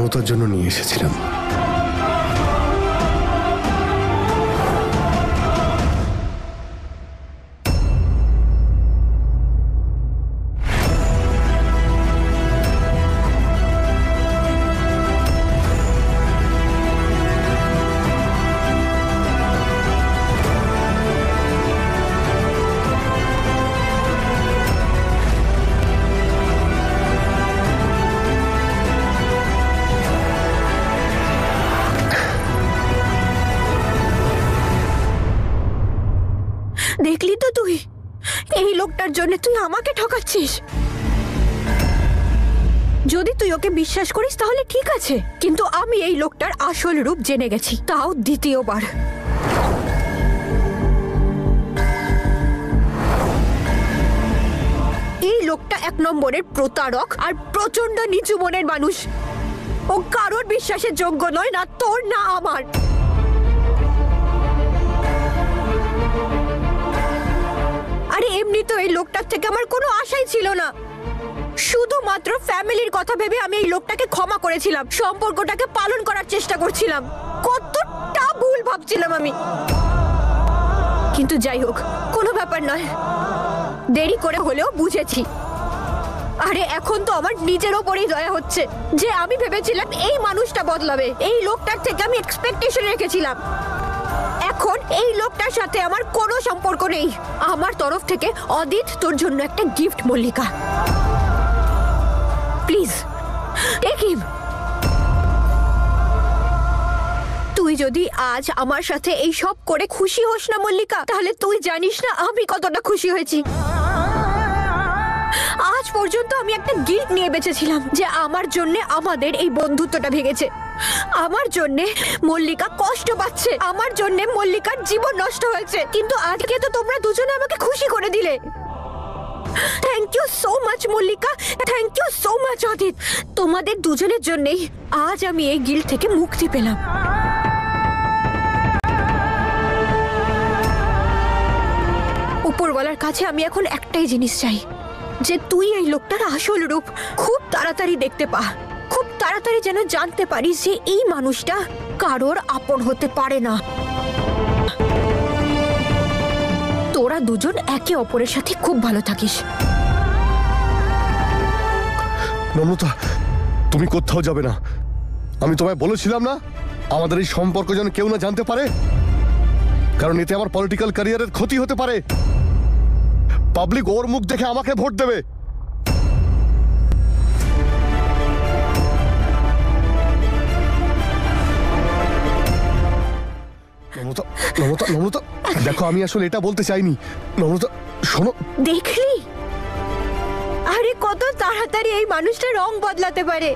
নম্রতার জন্য নিয়ে এসেছিলাম। দেখলি তো তুই, এই লোকটার জন্য তুই আমাকে ঠকাচ্ছিস। যদি তুই ওকে বিশ্বাস করিস তাহলে ঠিক আছে, কিন্তু আমি এই লোকটার আসল রূপ জেনে গেছি, তাও দ্বিতীয়বার। এই লোকটা এক নম্বরের প্রতারক আর প্রচন্ড নিচু মনের মানুষ। ও কারোর বিশ্বাসের যোগ্য নয়, না তোর না আমার। আরে এমনি তো এই লোকটার থেকে আমার কোনো আশাই ছিল না। শুধুমাত্র ফ্যামিলির কথা ভেবে আমি এই লোকটাকে ক্ষমা করেছিলাম, সম্পর্কটাকে পালন করার চেষ্টা করছিলাম। কতটা ভুল ভাবছিলাম আমি। কিন্তু যাই হোক, কোনো ব্যাপার নয়, দেরি করে হলেও বুঝেছি। আরে এখন তো আমার নিজের ওপরেই দয়া হচ্ছে যে আমি ভেবেছিলাম এই মানুষটা বদলাবে, এই লোকটার থেকে আমি এক্সপেকটেশন রেখেছিলাম। এখন এই লোকটার সাথে আমার কোনো সম্পর্ক নেই। আমার তরফ থেকে অদিত তোর জন্য একটা gift Mallika, please take him. তুই যদি আজ আমার সাথে এই সব করে খুশি হোস না মল্লিকা, তাহলে তুই জানিস না আমি কতটা খুশি হয়েছি। আজ পর্যন্ত আমি একটা গিল্ট নিয়ে বেঁচেছিলাম যে আমার জন্য আমাদের এই বন্ধুত্বটা ভেঙেছে, আমার জন্য মল্লিকা কষ্ট পাচ্ছে, আমার জন্য মল্লিকার জীবন নষ্ট হয়েছে। কিন্তু আজকে তো তোমরা দুজনে আমাকে খুশি করে দিলে। Thank you so much Mallika, thank you so much Adit. তোমাদের দুজনের জন্যই আজ আমি এই গিল্ট থেকে মুক্তি পেলাম। উপরওয়ালার কাছে আমি এখন একটাই জিনিস চাই, যে তুই এই লোকটার আসল রূপ খুব তাড়াতাড়ি দেখতে পা, খুব তাড়াতাড়ি যেন জানতে পারিস যে এই মানুষটা কারোর আপন হতে পারে না। তোরা দুজন একে অপরের সাথে খুব ভালো থাকিস। নম্রতা, তুমি কোথাও যাবে না। আমি তোমায় বলেছিলাম না আমাদের এই সম্পর্ক যেন কেউ না জানতে পারে, কারণ এতে আমার পলিটিক্যাল ক্যারিয়ারের ক্ষতি হতে পারে। পাবলিক ওর মুখ দেখে আমাকে ভোট দেবে। নম্রতা, নম্রতা, নম্রতা, দেখো আমি আসলে এটা বলতে চাইনি। নম্রতা শোনো। দেখলি, আরে কত তাড়াতাড়ি এই মানুষটা রং বদলাতে পারে।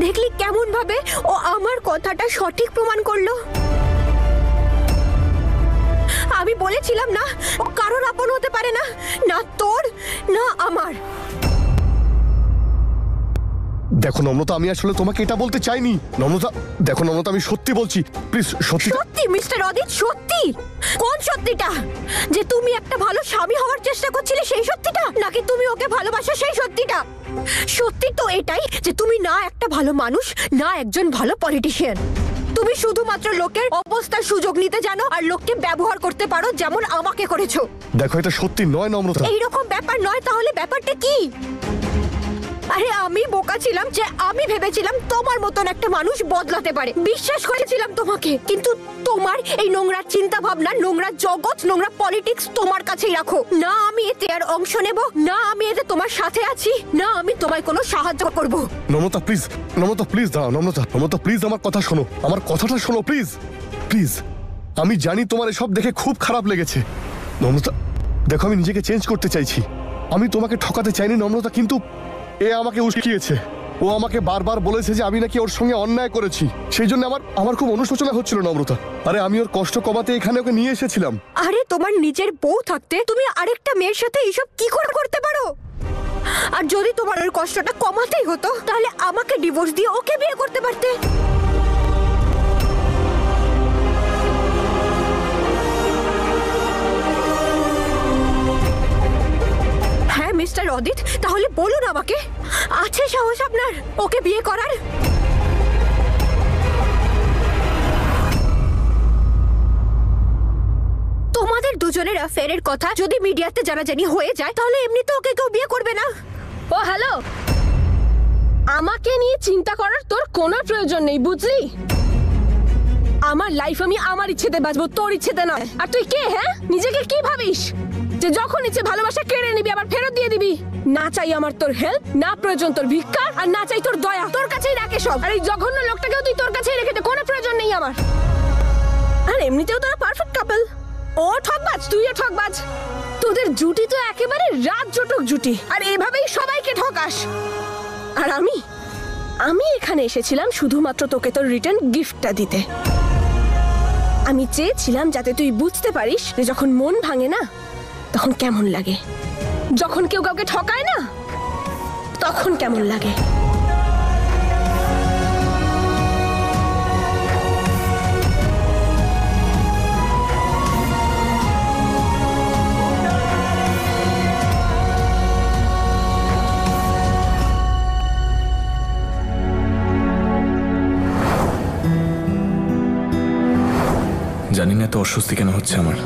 দেখলি কেমন ভাবে ও আমার কথাটা সঠিক প্রমাণ করলো। আমি বলেছিলাম না ও কারোর আপন হতে পারে না, না তোর না আমার। দেখো নম্রতা, আমি আসলে তোমাকে এটা বলতে চাইনি। নম্রতা দেখো, নম্রতা আমি সত্যি বলছি, প্লিজ সত্যি। সত্যি মিস্টার অদিত, সত্যি? কোন সত্যিটা? যে তুমি একটা ভালো স্বামী হওয়ার চেষ্টা করছিলে সেই সত্যিটা, নাকি তুমি ওকে ভালোবাসো সেই সত্যিটা? সত্যি তো এটাই যে তুমি না একটা ভালো মানুষ, না একজন ভালো পলিটিশিয়ান। তুমি শুধুমাত্র লোকের অবস্থার সুযোগ নিতে জানো আর লোককে ব্যবহার করতে পারো, যেমন আমাকে করেছো। দেখো এটা সত্যি নয় নম্রতা। এইরকম ব্যাপার নয়, তাহলে ব্যাপারটা কি? আরে আমি বোকা ছিলাম যে আমি ভেবেছিলাম তোমার মতন একটা মানুষ বদলাতে পারে, বিশ্বাস করেছিলাম তোমাকে। কিন্তু তোমার এই নোংরা চিন্তা ভাবনা, নোংরা জগৎ, নোংরা পলিটিক্স তোমার কাছেই রাখো। না আমি এতে আর অংশ নেব, না আমি এতে তোমার সাথে আছি, না আমি তোমায় কোনো সাহায্য করব। নম্রতা প্লিজ, নম্রতা প্লিজ দাঁড়াও। নম্রতা, নম্রতা প্লিজ আমার কথা শোনো, আমার কথাটা শোনো প্লিজ, প্লিজ। আমি জানি তোমার এসব দেখে খুব খারাপ লেগেছে। নম্রতা দেখো, আমি নিজেকে চেঞ্জ করতে চাইছি, আমি তোমাকে ঠকাতে চাইনি নম্রতা, কিন্তু এ আমাকে উস্কিয়েছে। ও আমাকে বারবার বলেছে যে আমি নাকি ওর সঙ্গে অন্যায় করেছি, সেই জন্য আমার খুব অনুশোচনা হচ্ছিল নম্রতা। আরে আমি ওর কষ্ট কমাতে এখানে ওকে নিয়ে এসেছিলাম। আরে তোমার নিজের বউ থাকতে তুমি আরেকটা মেয়ের সাথে এইসব কি করে করতে পারো? আর যদি তোমার ওর কষ্টটা কমাতেই হতো তাহলে আমাকে ডিভোর্স দিয়ে ওকে বিয়ে করতে পারতে। হ্যাঁ মিস মিস্টার অদিত, তাহলে বলুন আমাকে, আছে সাহস আপনার ওকে বিয়ে করার? তোমাদের দুজনের অ্যাফেয়ারের কথা যদি মিডিয়াতে জানাজানি হয়ে যায় তাহলে এমনিতে ওকে কেউ বিয়ে করবে না। ও হ্যালো, আমাকে নিয়ে চিন্তা করার তোর কোনো প্রয়োজন নেই, বুঝলি? আমার লাইফ আমি আমার ইচ্ছেতে বাঁচবো, তোর ইচ্ছেতে নয়। আর তুই কে? হ্যাঁ, নিজেকে কি ভাবিস যে যখন ইচ্ছে ভালোবাসা কেড়ে নিবি আবার ফেরত দিয়ে দিবি? না চাই আমার তোর হেল্প, না প্রয়োজন তোর ভিক্ষা, আর না চাই তোর দয়া। তোর কাছেই রাখে সব। আর এই জঘন্য লোকটাকেও তুই তোর কাছেই রেখে দে, কোনো প্রয়োজন নেই আমার। আর এমনিতেও তোরা পারফেক্ট কাপল। ও ঠকবাজ, তুইও ঠকবাজ। তোদের জুটি তো একেবারে রাত জটক জুটি, আর এভাবেই সবাইকে ঠকাস। আর আমি এখানে এসেছিলাম শুধুমাত্র তোকে তোর রিটার্ন গিফটটা দিতে। আমি চেয়েছিলাম যাতে তুই বুঝতে পারিস যে যখন মন ভাঙে না তখন কেমন লাগে, যখন কেউ কাউকে ঠকায় না তখন কেমন লাগে। জানি না তো অস্বস্তি কেন হচ্ছে আমার।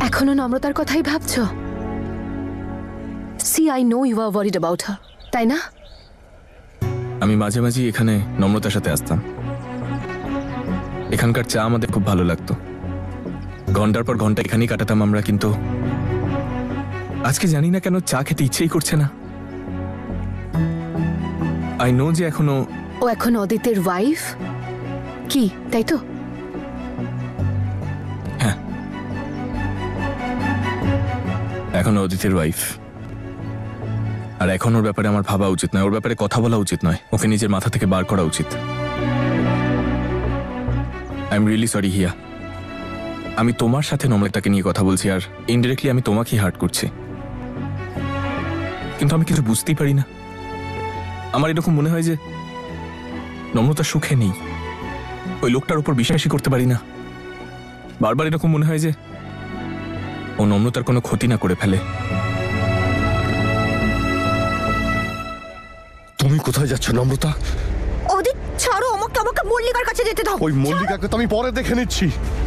এখনো নম্রতার কথাই ভাবছো? See I know you are worried about her, তাই না? আমি মাঝে মাঝে এখানে নম্রতার সাথে আসতাম। এখানকার চা আমাদের খুব ভালো লাগতো, ঘন্টার পর ঘন্টা এখানেই কাটাতাম আমরা। কিন্তু আজকে জানি না কেন চা খেতে ইচ্ছেই করছে না। আই নো যে ও এখন অদিতের ওয়াইফ, কি তাই তো? হ্যাঁ, এখন অদিতের ওয়াইফ। আর এখন ওর ব্যাপারে আমার ভাবা উচিত নয়, ওর ব্যাপারে কথা বলা উচিত নয়, ওকে নিজের মাথা থেকে বার করা উচিত। আই এম রিয়েলি সরি হিয়া। আমি তোমার সাথে নম্রতাকে নিয়ে কথা বলছি, আর ইনডিরেক্টলি আমি তোমাকেই হার্ট করছি। কিন্তু আমি কিছু বুঝতেই পারি না। আমার এরকম মনে হয় যে নম্রতা সুখে নেই, ওই লোকটার উপর বিশ্বাসই করতে পারি না। বারবার এরকম মনে হয় যে ও নম্রতার কোনো ক্ষতি না করে ফেলে। তুমি কোথায় যাচ্ছ নম্রতা? অদিত ছাড়ো আমাকে, আমাকে মল্লিকার কাছে যেতে দাও। ওই মল্লিকাকে তো আমি পরে দেখে নিচ্ছি।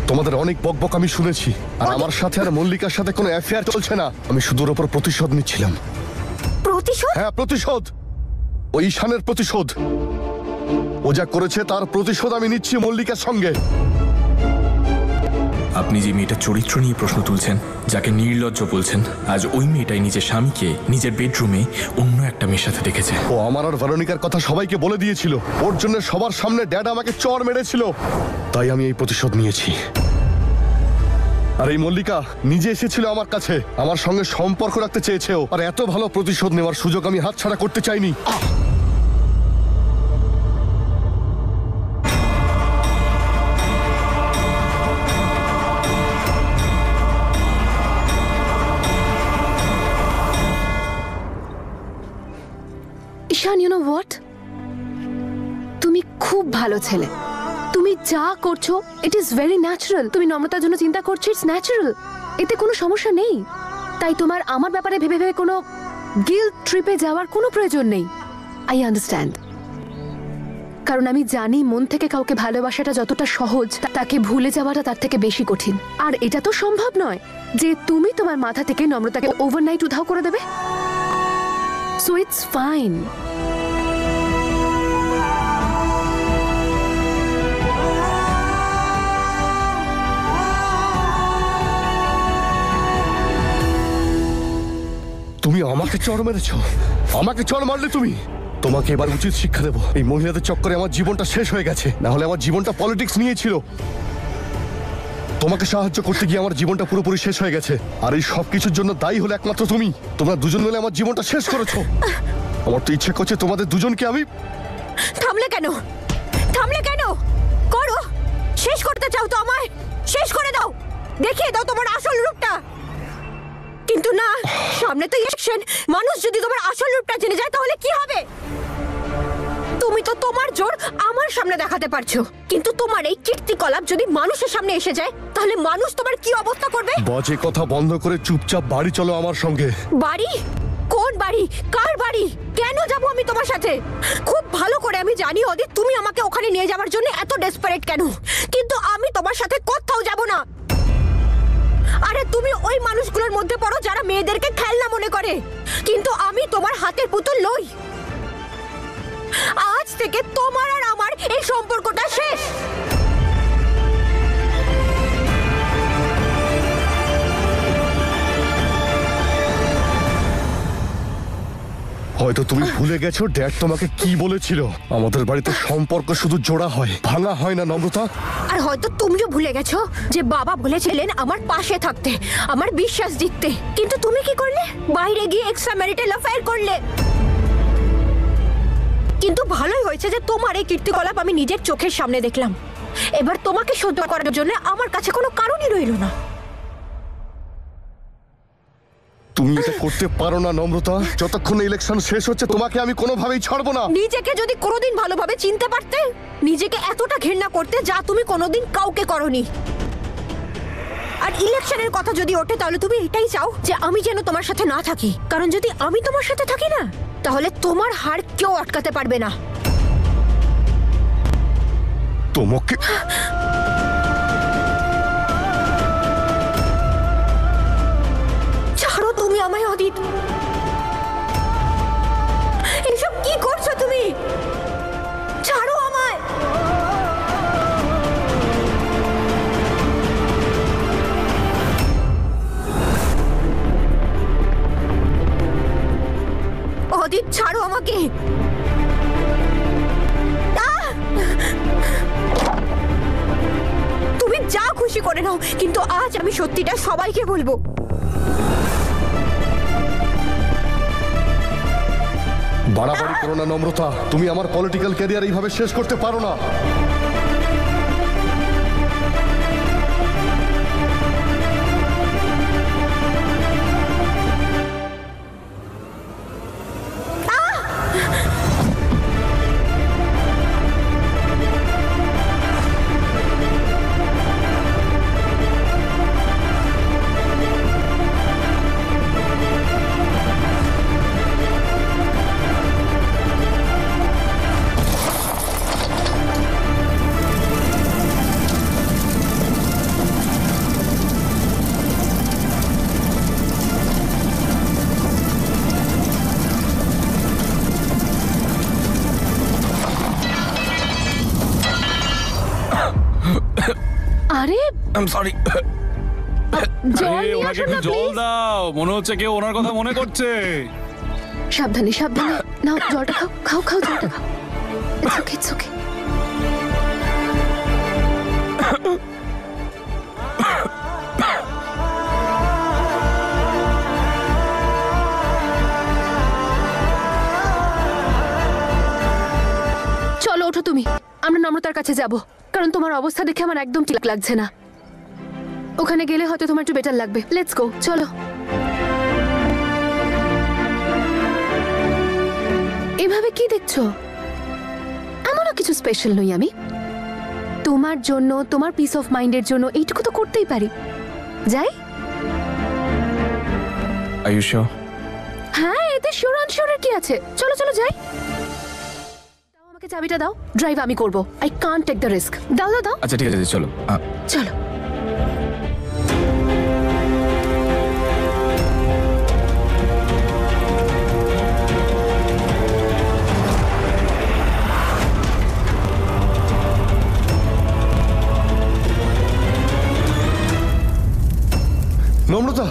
তোমাদের অনেক বকবক আমি শুনেছি, আর আমার সাথে আর মল্লিকার সাথে কোনো অ্যাফেয়ার চলছে না। আমি শুধু ওর উপর প্রতিশোধ নিচ্ছিলাম। প্রতিশোধ? হ্যাঁ, প্রতিশোধ। ওই ঈশানের প্রতিশোধ। ও যা করেছে তার প্রতিশোধ আমি নিচ্ছি মল্লিকার সঙ্গে। আপনি যে মেয়েটার চরিত্র নিয়ে প্রশ্ন তুলছেন, যাকে নির্লজ্জ বলছেন, আজ ওই মেয়েটাই নিজের স্বামীকে নিজের বেডরুমে অন্য একটা মেয়ের সাথে দেখেছে। ও আমার আর ভেরোনিকার কথা সবাইকে বলে দিয়েছিল। ওর জন্য সবার সামনে ড্যাড আমাকে চড় মেরেছিল, তাই আমি এই প্রতিশোধ নিয়েছি। আর এই মল্লিকা নিজে এসেছিল আমার কাছে, আমার সঙ্গে সম্পর্ক রাখতে চেয়েছেও। আর এত ভালো প্রতিশোধ নেওয়ার সুযোগ আমি হাতছাড়া করতে চাইনি। ঈশান, ইউ নো হোয়াট, তুমি খুব ভালো ছেলে। তুমি যা করছো ইট ইজ ভেরি ন্যাচারাল। তুমি নম্রতার জন্য চিন্তা করছো, ইটস ন্যাচারাল, এতে কোনো সমস্যা নেই। তাই তোমার আমার ব্যাপারে ভেবে ভেবে কোনো গিল্ট ট্রিপে যাওয়ার কোনো প্রয়োজন নেই। আই আন্ডারস্ট্যান্ড, কারণ আমি জানি মন থেকে কাউকে ভালোবাসাটা যতটা সহজ, তাকে ভুলে যাওয়াটা তার থেকে বেশি কঠিন। আর এটা তো সম্ভব নয় যে তুমি তোমার মাথা থেকে নম্রতাকে ওভারনাইট উধাও করে দেবে। So it's fine. তুমি আমাকে চড় মেরেছো, আমাকে চড় মারলে তুমি। তোমাকে এবার উচিত শিক্ষা দেবো। এই মহিলাদের চক্করে আমার জীবনটা শেষ হয়ে গেছে, না হলে আমার জীবনটা পলিটিক্স নিয়েছিল। তোমাকে সাহায্য করতে গিয়ে আমার জীবনটা পুরোপুরি শেষ হয়ে গেছে, আর এই সব কিছুর জন্য দায়ী হলো একমাত্র তুমি। তোমরা দুজন মিলে আমার জীবনটা শেষ করেছো। আমার তো ইচ্ছে করছে তোমাদের দুজনকে আমি। থামলে কেন? থামলে কেন? করো, শেষ করতে চাও তো আমায়, শেষ করে দাও, দেখিয়ে দাও তোমার আসল রূপটা। কিন্তু না, সামনে তো ইলেকশন, মানুষ যদি তোমার আসল রূপটা জেনে যায় তাহলে কি হবে? তুমি তো তোমার জোর আমার সামনে দেখাতে পারছো, কিন্তু তোমার এই কীর্তিকলাপ যদি মানুষের সামনে এসে যায় তাহলে মানুষ তোমার কি অবস্থা করবে? বাজে কথা বন্ধ করে চুপচাপ বাড়ি চলো আমার সঙ্গে। বাড়ি? কোন বাড়ি? কার বাড়ি? কেন যাব আমি তোমার সাথে? খুব ভালো করে আমি জানি অদিত তুমি আমাকে ওখানে নিয়ে যাওয়ার জন্য এত ডেসপারেট কেন, কিন্তু আমি তোমার সাথে কোথাও যাব না। আরে তুমি ওই মানুষগুলোর মধ্যে পড়ো যারা মেয়েদেরকে খেলনা মনে করে, কিন্তু আমি তোমার হাতের পুতুল নই। আজ থেকে তোমার আর আমার এই সম্পর্কটা শেষ। হয়তো তুমি ভুলে গেছো ড্যাড তোমাকে কি বলেছিল। আমাদের বাড়িতে সম্পর্ক শুধু জোড়া হয়, ভাঙা হয় না নম্রতা। আর হয়তো তুমিও ভুলে গেছো যে বাবা বলেছিলেন আমার পাশে থাকতে, আমার বিশ্বাস জিততে, কিন্তু তুমি কি করলে? বাইরে গিয়ে এক্সট্রা ম্যারিটাল অ্যাফেয়ার করলে। কিন্তু ভালোই হয়েছে যে তোমার এই কীর্তিকলাপ আমি নিজের চোখের সামনে দেখলাম। এবার তোমাকে সহ্য করার জন্য আমার কাছে কোনো কারণই রইল না। তুমি এটা করতে পারো না নম্রতা। যতক্ষণ ইলেকশন শেষ হচ্ছে তোমাকে আমি কোনোভাবেই ছাড়বো না। নিজেকে যদি কোনোদিন ভালোভাবে চিনতে পারতে, নিজেকে এতটা ঘৃণা করতে যা তুমি কোনোদিন কাউকে করনি। আর ইলেকশনের কথা যদি ওঠে তাহলে তুমি এটাই চাও যে আমি যেন তোমার সাথে না থাকি, কারণ যদি আমি তোমার সাথে থাকি না তাহলে তোমার হার কেউ আটকাতে পারবে না। তোমাকে ছাড়ো তুমি আমায় অদিত। এসব কি করছো তুমি? ছাড়ো আমায়। অদিত ছাড়ো আমাকে। তুমি যা খুশি করে নাও, কিন্তু আজ আমি সত্যিটা সবাইকে বলবো। বাড়াবাড়ি করো না নম্রতা। তুমি আমার পলিটিক্যাল ক্যারিয়ার এইভাবে শেষ করতে পারো না। আরে আই এম সরি। জল আরে নিয়ে ওনাকে আসুন একটু না, জল please। দাও, মনে হচ্ছে কেউ ওনার কথা মনে করছে। সাবধানে সাবধানে নাও, জলটা খাও খাও খাও, জলটা খাও। It's okay it's okay. চলো ওঠো তুমি, আমরা নম্রতার কাছে যাব, কারণ তোমার অবস্থা দেখে আমার একদম ঠিক লাগছে না। ওখানে গেলে হয়তো তোমার একটু বেটার লাগবে। লেটস গো, চলো। এভাবে কি দেখছো? এমনও কিছু স্পেশাল নই আমি। তোমার জন্য, তোমার পিস অফ মাইন্ডের জন্য এইটুকু তো করতেই পারি। যাই? Are you sure? হ্যাঁ, এতে শিওর আনশিওরের কি আছে? চলো চলো যাই। দাও আমাকে চাবিটা দাও, ড্রাইভ আমি করব। I can't take the risk. দাও দাও দাও। আচ্ছা ঠিক আছে, চলো। চলো। নম্রতা,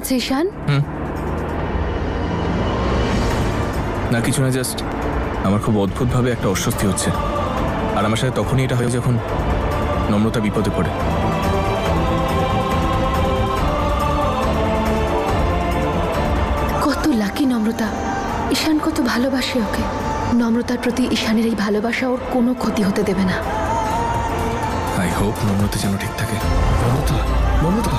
হয়েছে ঈশান? না কিছু না, জাস্ট আমার খুব অদ্ভুতভাবে একটা অস্বস্তি হচ্ছে। আর আমার সাথে তখনই এটা হয় যখন নম্রতা বিপদে পড়ে। কত লাকি নম্রতা, ঈশান কত ভালোবাসে ওকে। নম্রতার প্রতি ঈশানের এই ভালোবাসা ওর কোনো ক্ষতি হতে দেবে না। আই হোপ নম্রতা যেন ঠিক থাকে। নম্রতা, নম্রতা,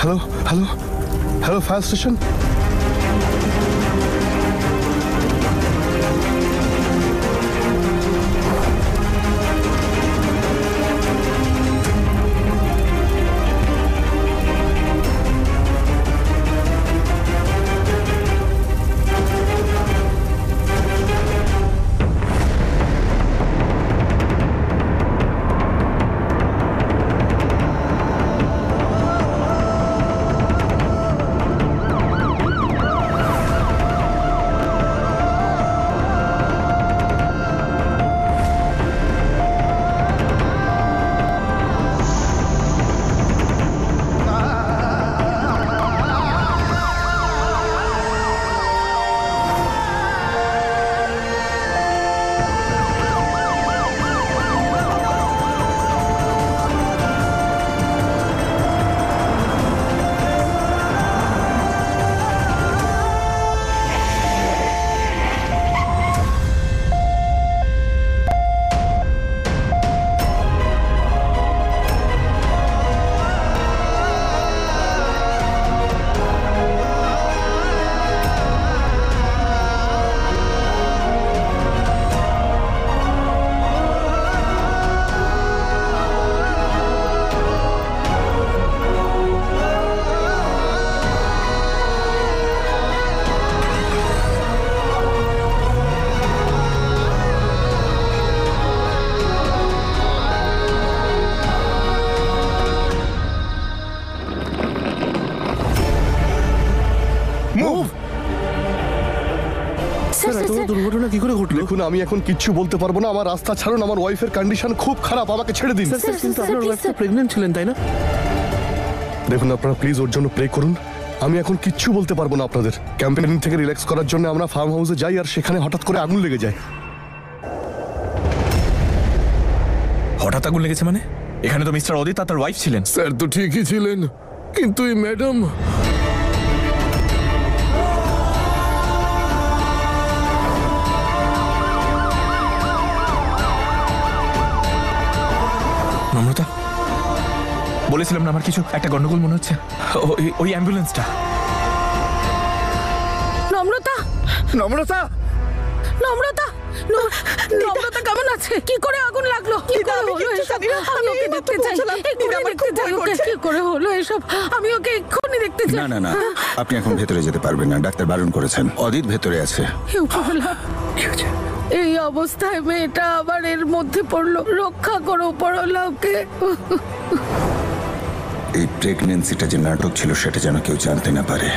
hello hello hello, fire station. দুর্ঘটনা কি করে ঘটলো? দেখুন, আমি এখন কিচ্ছু বলতে পারবো না। আমার রাস্তা ছাড়ুন, আমার ওয়াইফের কন্ডিশন খুব খারাপ, আমাকে ছেড়ে দিন। কিন্তু আপনার ওয়াইফ তো প্রেগন্যান্ট ছিলেন, তাই না? দেখুন, আপনারা প্লিজ ওর জন্য প্রে করুন। আমি এখন কিচ্ছু বলতে পারবো না আপনাদের। ক্যাম্পেইনিং থেকে রিল্যাক্স করার জন্য আমরা ফার্ম হাউসে যাই, আর সেখানে হঠাৎ করে আগুন লেগে যায়। হঠাৎ আগুন লেগেছে মানে? এখানে তো মিস্টার অদিত আর তার ওয়াইফ ছিলেন। স্যার তো ঠিকই ছিলেন, কিন্তু এই ম্যাডাম। নম্রতা, বলেছিলাম না আমার কিছু একটা গন্ডগোল মনে হচ্ছে। ওই অ্যাম্বুলেন্সটা। নম্রতা, নম্রতা, নম্রতা, নম্রতা কেমন আছে? কি করে আগুন লাগলো? কি করে হলো এসব? আমি ওকে দেখতে চাই, এক্ষুনি দেখতে চাই ওকে। কি করে হলো এসব? আমি ওকে এক্ষুনি দেখতে চাই। না না না, আপনি এখন ভেতরে যেতে পারবেন না, ডাক্তার বারণ করেছেন। অদিত ভেতরে আছে। হে উপরওয়ালা, এই অবস্থায় মেয়েটা আবার এর মধ্যে পড়লো। রক্ষা করো উপরওয়ালা ওকে। এই প্রেগন্যান্সিটা যে নাটক ছিল সেটা যেন কেউ জানতে না পারে।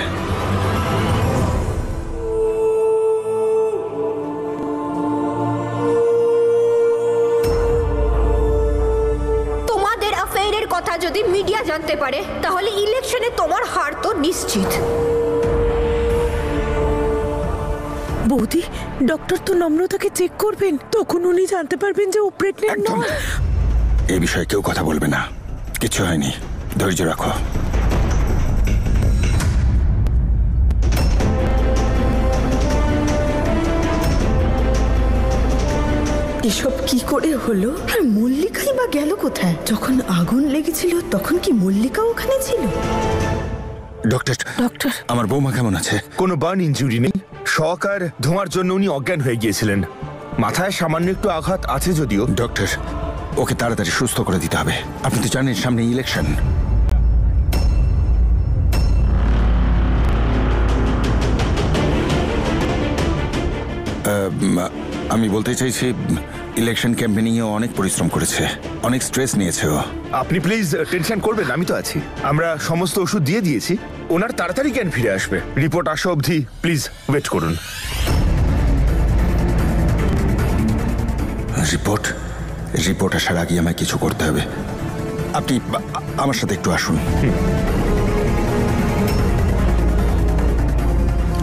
তোমাদের অ্যাফেয়ারের কথা যদি মিডিয়া জানতে পারে, তাহলে ইলেকশনে তোমার হার তো নিশ্চিত। বৌদি, ডক্টর তো নম্রতাকে চেক করবেন, তখন উনি জানতে পারবেন যে ও প্রেগন্যান্ট একদম নয়। এই বিষয়ে কেউ কথা বলবে না। কিছু হয়নি, ধৈর্য রাখো। এসব কি করে হলো? আর মল্লিকাই বা গেল কোথায়? যখন আগুন লেগেছিল তখন কি মল্লিকা ওখানে ছিল? ডক্টর, ডক্টর, আমার বৌমা কেমন আছে? কোনো বার্ন ইনজুরি নেই। শক আর ধোঁয়ার জন্য উনি অজ্ঞান হয়ে গিয়েছিলেন। মাথায় সামান্য একটু আঘাত আছে যদিও। ডক্টর, ওকে তাড়াতাড়ি সুস্থ করে দিতে হবে। আপনি তো জানেন সামনে ইলেকশন। আমি বলতে চাইছি ইলেকশন ক্যাম্পেনিংয়ে অনেক পরিশ্রম করেছে, অনেক স্ট্রেস নিয়েছে ও। আপনি প্লিজ টেনশন করবেন, আমি তো আছি। আমরা সমস্ত ওষুধ দিয়ে দিয়েছি, ওনার তাড়াতাড়ি জ্ঞান ফিরে আসবে। রিপোর্ট আসা অবধি প্লিজ ওয়েট করুন। রিপোর্ট আসার আগে আমায় কিছু করতে হবে। আপনি আমার সাথে একটু আসুন।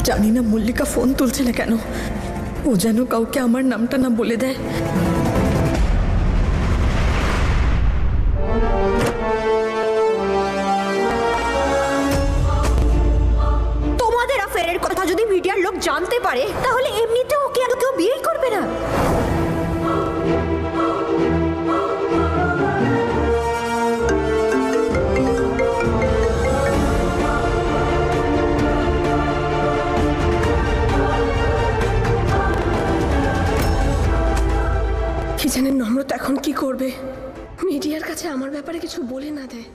জানি না মল্লিকা ফোন তুলছে না কেন, ও যেন কাউকে আমার নামটা না বলে দেয়। তোমাদের অ্যাফেয়ারের কথা যদি মিডিয়ার লোক জানতে পারে তাহলে এমনিতেও ওকে আর কেউ বিয়েই করবে না। কি জানেন নম্রতা এখন কি করবে? মিডিয়ার কাছে আমার ব্যাপারে কিছু বলে না দেয়।